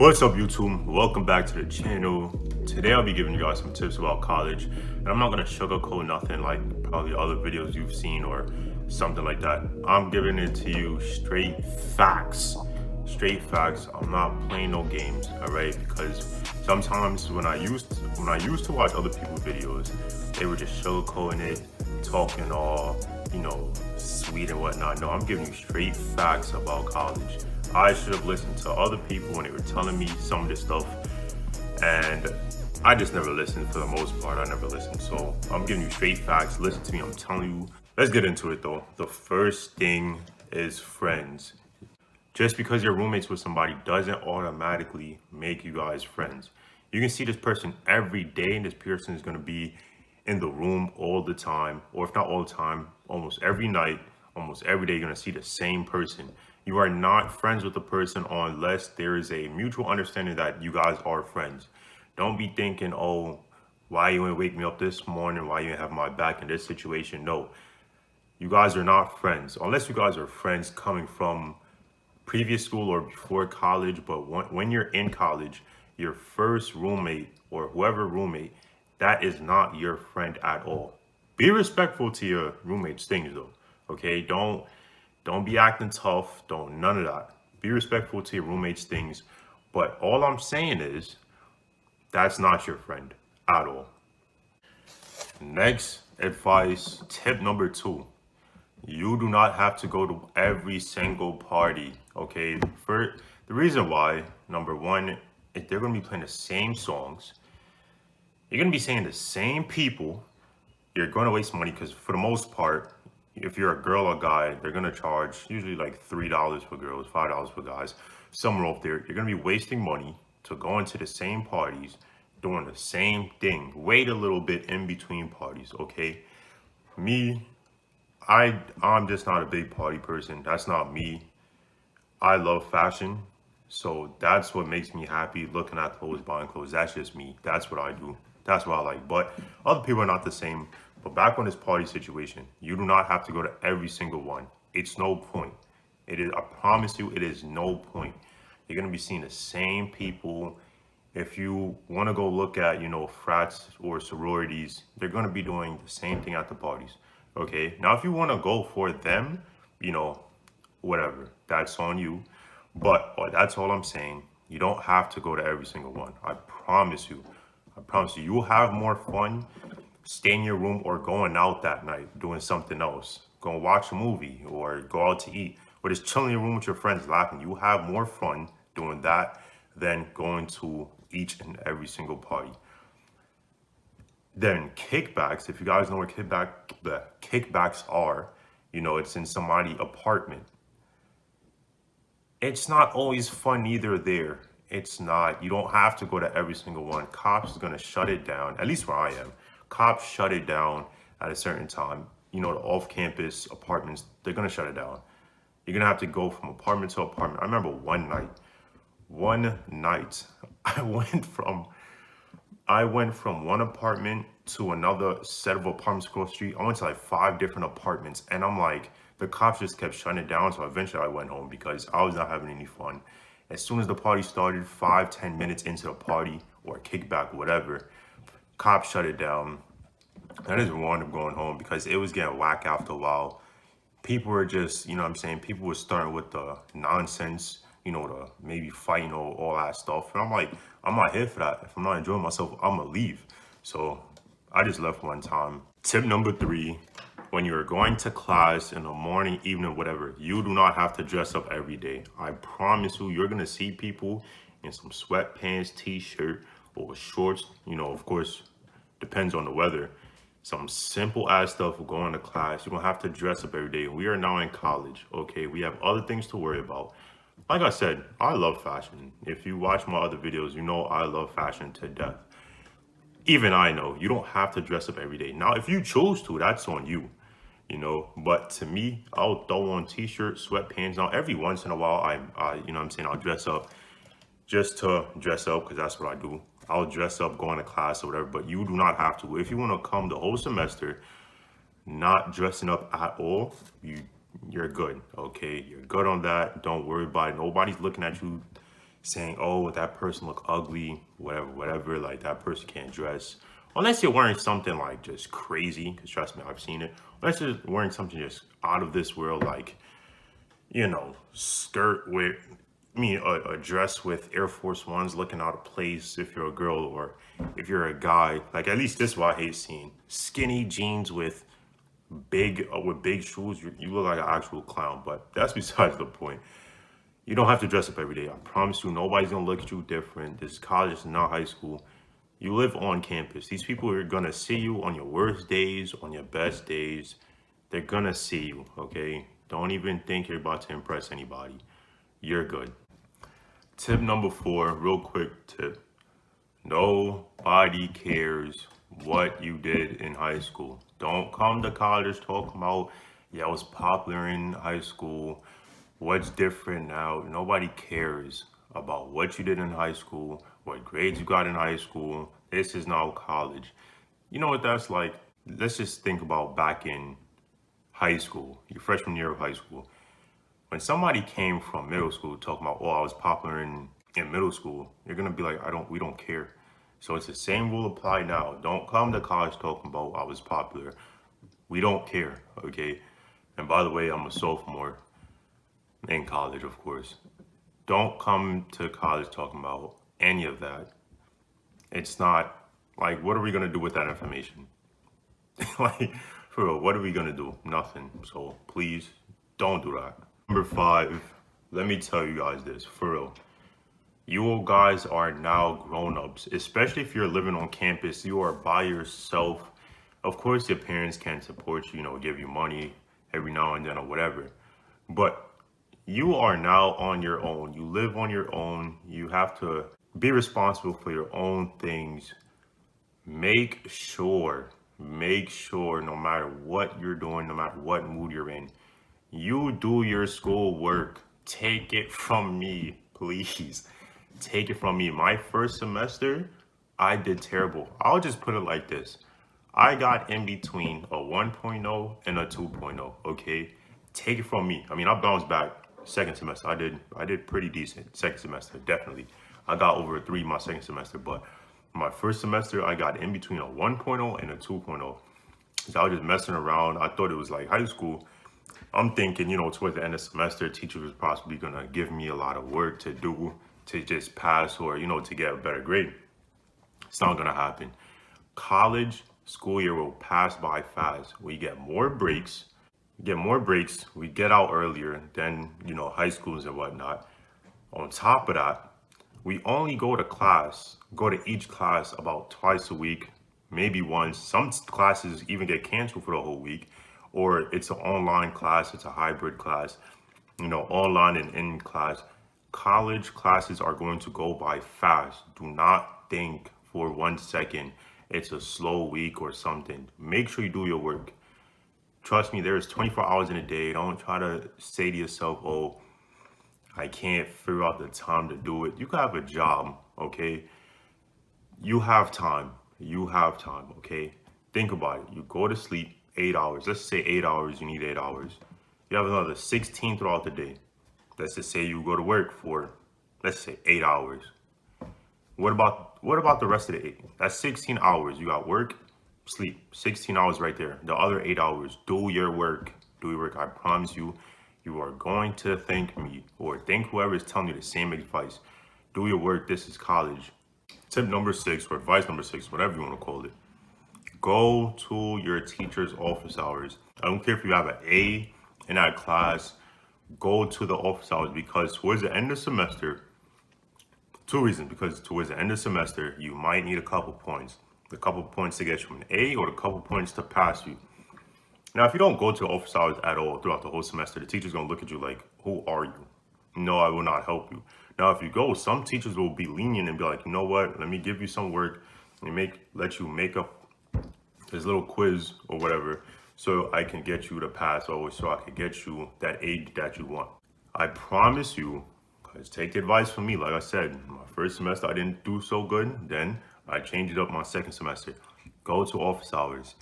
What's up, YouTube? Welcome back to the channel. Today I'll be giving you guys some tips about college, and I'm not gonna sugarcoat nothing like probably other videos you've seen or something like that. I'm giving it to you straight facts. Straight facts. I'm not playing no games, alright? Because sometimes when I used to watch other people's videos, they were just sugarcoating it, talking all, sweet and whatnot. No, I'm giving you straight facts about college. I should have listened to other people when they were telling me some of this stuff, and I just never listened for the most part. I never listened. So I'm giving you straight facts. Listen to me, I'm telling you. Let's get into it though. The first thing is friends. Just because you're roommates with somebody doesn't automatically make you guys friends. You can see this person every day, and this person is going to be in the room all the time, or if not all the time, almost every night, almost every day, you're going to see the same person. You are not friends with the person unless there is a mutual understanding that you guys are friends. Don't be thinking, oh, why you didn't wake me up this morning? Why you didn't have my back in this situation? No, you guys are not friends unless you guys are friends coming from previous school or before college. But when you're in college, your first roommate or whoever roommate, that is not your friend at all. Be respectful to your roommates' things though. Okay, don't be acting tough. Don't none of that. Be respectful to your roommates' things. But all I'm saying is that's not your friend at all. Next advice, tip number 2. You do not have to go to every single party, okay? For the reason why, number one, if they're gonna be playing the same songs, you're gonna be saying the same people, you're gonna waste money because for the most part, if you're a girl or guy, they're gonna charge usually like $3 for girls, $5 for guys, somewhere up there. You're gonna be wasting money to go into the same parties, doing the same thing. Wait a little bit in between parties, okay? Me, I'm just not a big party person. That's not me. I love fashion. So that's what makes me happy, looking at clothes, buying clothes. That's just me. That's what I do. That's what I like. But other people are not the same. But back on this party situation, you do not have to go to every single one. It's no point. It is, I promise you, it is no point. You're gonna be seeing the same people. If you want to go look at, frats or sororities, they're gonna be doing the same thing at the parties. Okay. Now, if you want to go for them, whatever, that's on you. But that's all I'm saying. You don't have to go to every single one. I promise you. I promise you. You'll have more fun staying in your room or going out that night doing something else. Go watch a movie or go out to eat or just chilling in your room with your friends laughing. You will have more fun doing that than going to each and every single party. Then kickbacks, if you guys know where the kickbacks are, it's in somebody's apartment. It's not always fun either there. It's not. You don't have to go to every single one. Cops is going to shut it down, at least where I am. Cops shut it down at a certain time. The off-campus apartments, they're going to shut it down. You're going to have to go from apartment to apartment. I remember one night, I went from one apartment to another set of apartments across the street. I went to like 5 different apartments, and I'm like, the cops just kept shutting it down. So eventually I went home because I was not having any fun. As soon as the party started, 5-10 minutes into the party or kickback, whatever, cops shut it down. I just wound up going home because it was getting whack after a while. People were just, people were starting with the nonsense, the maybe fighting or all that stuff. And I'm like, I'm not here for that. If I'm not enjoying myself, I'm gonna leave. So I just left one time. Tip number 3, when you're going to class in the morning, evening, whatever, you do not have to dress up every day. I promise you, you're gonna see people in some sweatpants, t-shirt, or shorts. Of course, depends on the weather. Some simple ass stuff will go into class. You don't have to dress up every day. We are now in college, okay? We have other things to worry about. Like I said, I love fashion. If you watch my other videos, you know I love fashion to death. Even I know you don't have to dress up every day. Now, if you choose to, that's on you, But to me, I'll throw on t-shirts, sweatpants. Now, every once in a while, I'll dress up just to dress up because that's what I do. I'll dress up, going to class or whatever, but you do not have to. If you want to come the whole semester not dressing up at all, you're good, okay? You're good on that. Don't worry about it. Nobody's looking at you saying, oh, that person look ugly, whatever, like that person can't dress. Unless you're wearing something like just crazy, because trust me, I've seen it. Unless you're wearing something just out of this world, like, skirt with, a dress with Air Force Ones looking out of place if you're a girl, or if you're a guy. Like, at least this is what I hate seeing. Skinny jeans with big shoes. You look like an actual clown, but that's besides the point. You don't have to dress up every day. I promise you, nobody's gonna look at you different. This is college, is not high school. You live on campus. These people are gonna see you on your worst days, on your best days. They're gonna see you, okay? Don't even think you're about to impress anybody. You're good. Tip number 4, real quick tip. Nobody cares what you did in high school. Don't come to college talking about, yeah, I was popular in high school. What's different now? Nobody cares about what you did in high school, what grades you got in high school. This is now college. You know what that's like? Let's just think about back in high school, your freshman year of high school. When somebody came from middle school talking about, oh, I was popular in middle school, you're gonna be like, we don't care. So it's the same rule apply now. Don't come to college talking about I was popular. We don't care, okay? And by the way, I'm a sophomore in college, of course. Don't come to college talking about any of that. It's not like, what are we gonna do with that information? Like, for real, what are we gonna do? Nothing. So please don't do that. Number 5, let me tell you guys this, for real. You guys are now grown-ups, especially if you're living on campus. You are by yourself. Of course, your parents can support you, give you money every now and then or whatever. But you are now on your own. You live on your own. You have to be responsible for your own things. Make sure, no matter what you're doing, no matter what mood you're in, you do your school work. Take it from me, please. Take it from me. My first semester, I did terrible. I'll just put it like this. I got in between a 1.0 and a 2.0, okay? Take it from me. I mean, I bounced back second semester. I did pretty decent second semester, definitely. I got over a 3 my second semester, but my first semester, I got in between a 1.0 and a 2.0. So I was just messing around. I thought it was like high school. I'm thinking, towards the end of the semester, teacher was possibly gonna give me a lot of work to do to just pass or, to get a better grade. It's not gonna happen. College school year will pass by fast. We get more breaks. We get out earlier than, high schools and whatnot. On top of that, we only go to each class about twice a week, maybe once. Some classes even get canceled for the whole week, or it's an online class, it's a hybrid class, online and in class. College classes are going to go by fast. Do not think for 1 second it's a slow week or something. Make sure you do your work. Trust me, there's 24 hours in a day. Don't try to say to yourself, oh, I can't figure out the time to do it. You can have a job, okay? You have time, okay? Think about it. You go to sleep 8 hours. Let's say 8 hours, you need 8 hours. You have another 16 throughout the day. Let's just say you go to work for, let's say 8 hours. What about the rest of the 8? That's 16 hours. You got work, sleep, 16 hours right there. The other 8 hours, do your work. I promise you, you are going to thank me or thank whoever is telling you the same advice. Do your work. This is college. Tip number 6 or advice number 6, whatever you want to call it. Go to your teacher's office hours. I don't care if you have an A in that class. Go to the office hours because towards the end of the semester, 2 reasons. Because towards the end of the semester, you might need a couple points. The couple points to get you an A or the couple points to pass you. Now, if you don't go to office hours at all throughout the whole semester, the teacher's going to look at you like, who are you? No, I will not help you. Now, if you go, some teachers will be lenient and be like, you know what? Let me give you some work and let you make up this little quiz or whatever so I can get you to pass or so I can get you that A that you want. I promise you, guys, take the advice from me. Like I said, my first semester, I didn't do so good. Then I changed it up my second semester. Go to office hours.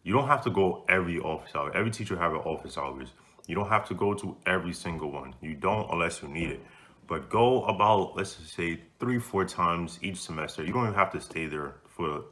You don't have to go every office hour. Every teacher have an office hours. You don't have to go to every single one. You don't unless you need it. But go about, let's just say 3, 4 times each semester. You don't even have to stay there for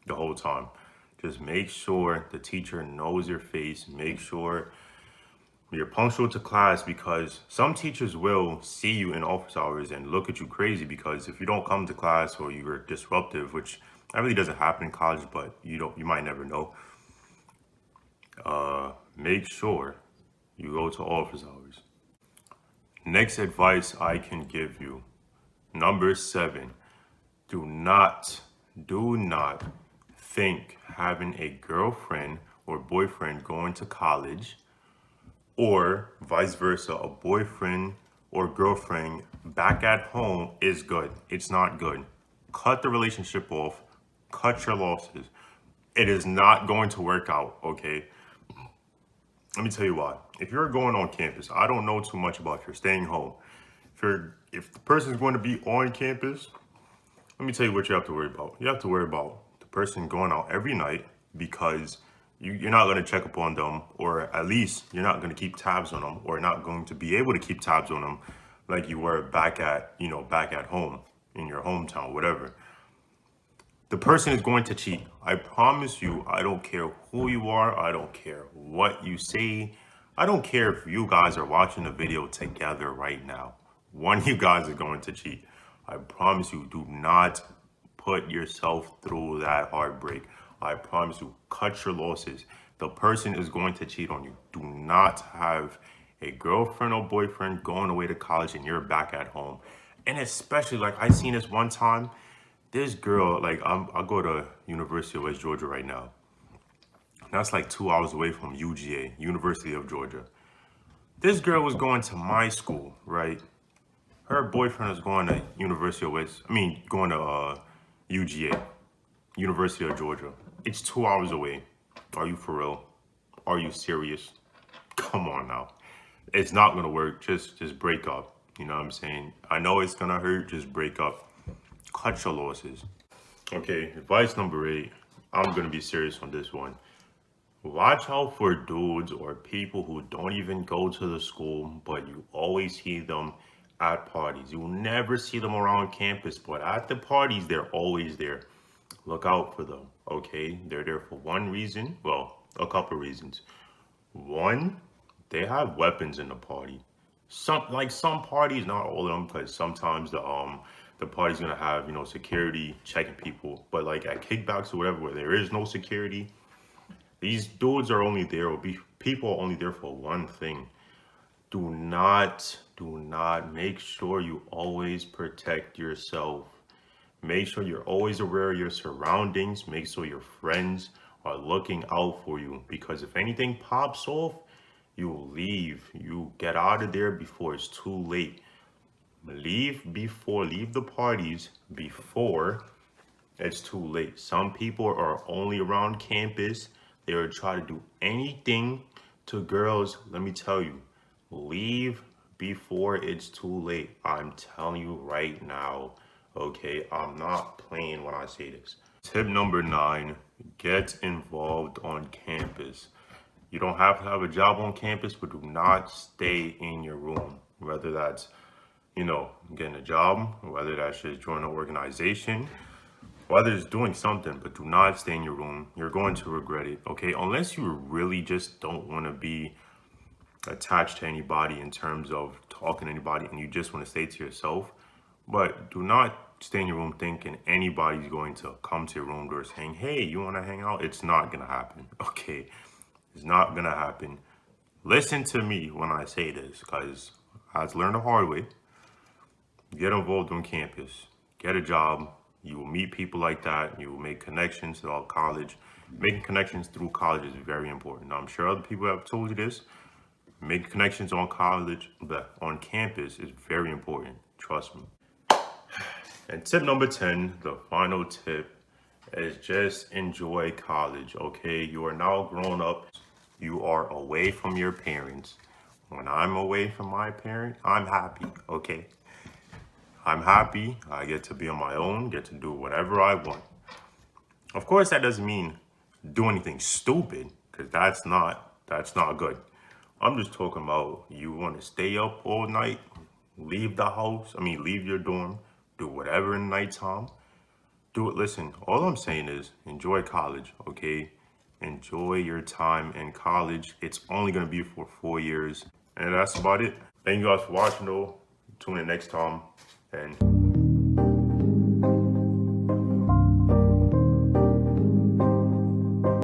the whole time. Just make sure the teacher knows your face. Make sure you're punctual to class, because some teachers will see you in office hours and look at you crazy because if you don't come to class or you're disruptive, which that really doesn't happen in college, but you might never know. Make sure you go to office hours. Next advice I can give you. Number 7, do not think having a girlfriend or boyfriend going to college, or vice versa, a boyfriend or girlfriend back at home is good. It's not good. Cut the relationship off, cut your losses. It is not going to work out, okay? Let me tell you why. If you're going on campus, I don't know too much about if you're staying home. If the person is going to be on campus, let me tell you what you have to worry about. You have to worry about the person going out every night, because you're not going to check up on them, or at least you're not going to keep tabs on them, or not going to be able to keep tabs on them like you were back at home in your hometown, whatever. The person is going to cheat. I promise you. I don't care who you are. I don't care what you say. I don't care if you guys are watching the video together right now. One of you guys is going to cheat. I promise you, do not put yourself through that heartbreak. I promise you, cut your losses. The person is going to cheat on you. Do not have a girlfriend or boyfriend going away to college and you're back at home. And especially, like, I seen this one time. This girl, like, I go to University of West Georgia right now. That's like 2 hours away from UGA, University of Georgia. This girl was going to my school, right? Her boyfriend was going to going to UGA, University of Georgia. It's 2 hours away. Are you for real? Are you serious? Come on now. It's not gonna work. Just break up. You know what I'm saying? I know it's gonna hurt. Just break up. Cut your losses. Okay, advice number 8. I'm gonna be serious on this one. Watch out for dudes or people who don't even go to the school, but you always see them at parties. You will never see them around campus, but at the parties, they're always there. Look out for them, okay? They're there for one reason. Well, a couple reasons. One, they have weapons in the party. Some parties, not all of them, because sometimes the party's gonna have security checking people. But like at kickbacks or whatever, where there is no security, these dudes are only there, or people are only there for one thing. Do not make sure you always protect yourself. Make sure you're always aware of your surroundings. Make sure your friends are looking out for you, because if anything pops off, you will leave. You get out of there before it's too late. Leave the parties before it's too late. Some people are only around campus. They will try to do anything to girls. Let me tell you, leave before it's too late. I'm telling you right now, okay? I'm not playing when I say this. Tip number 9, get involved on campus. You don't have to have a job on campus, but do not stay in your room. Whether that's, getting a job, whether that's just joining an organization, whether it's doing something, but do not stay in your room. You're going to regret it, okay? Unless you really just don't want to be attached to anybody in terms of talking to anybody and you just want to stay to yourself. But do not stay in your room thinking anybody's going to come to your room door saying, hey, you want to hang out? It's not going to happen, okay? It's not going to happen. Listen to me when I say this, because I learned the hard way. Get involved on campus. Get a job. You will meet people like that. You will make connections throughout college. Making connections through college is very important. Now, I'm sure other people have told you this. Making connections on campus is very important. Trust me. And tip number 10, the final tip, is just enjoy college, okay? You are now grown up. You are away from your parents. When I'm away from my parent, I'm happy, okay? I'm happy. I get to be on my own, get to do whatever I want. Of course, that doesn't mean do anything stupid, because that's not good. I'm just talking about you want to stay up all night, leave the house, leave your dorm, do whatever in nighttime, do it. Listen, all I'm saying is enjoy college, okay? Enjoy your time in college. It's only gonna be for 4 years. And that's about it. Thank you guys for watching though. Tune in next time and